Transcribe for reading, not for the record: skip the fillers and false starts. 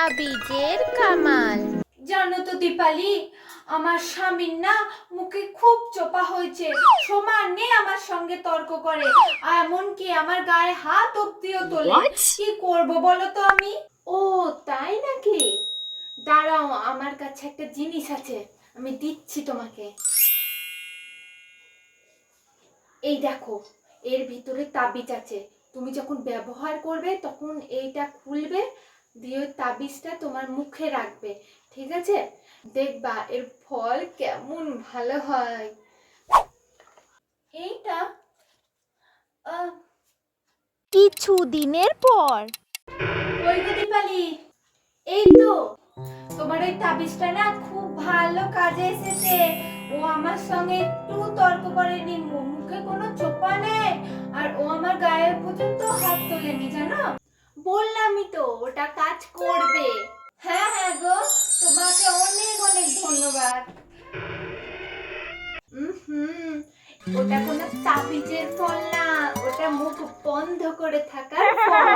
তাবিজের কামাল। জানো তো দীপালি, আমার স্বামীর না মুখে খুব চোপা হয়েছে, সমানে আমার সঙ্গে তর্ক করে, এমনকি আমার গায়ে হাত অব্দিও তোলে। কি করব বলো তো আমি? ও তাই নাকি? দাঁড়াও, আমার কাছে একটা জিনিস আছে, আমি দিচ্ছি তোমাকে। এই দেখো, এর ভিতরে তাবিজ আছে। তুমি যখন ব্যবহার করবে তখন এইটা খুলবে, দিয়ে ওই তাবিজটা তোমার মুখে রাখবে, ঠিক আছে? দেখবা এর ফল কেমন ভালো হয়। এইটা কিছু দিনের পর। ওই গো দীপালি, এই তো তোমার ওই তাবিজটা না খুব ভালো কাজে এসেছে। ও আমার সঙ্গে একটু তর্ক করেনি, মুখে কোনো চোপা নেই, আর ও আমার গায়ে পর্যন্ত হাত তোলেনি, জানো? বললামই তো ওটা কাজ করবে। হ্যাঁ হ্যাঁ গো, তোমাকে অনেক অনেক ধন্যবাদ। হুম, ওটা কোনো তাবিজের ফল না, ওটা মুখ বন্ধ করে থাকার ফল।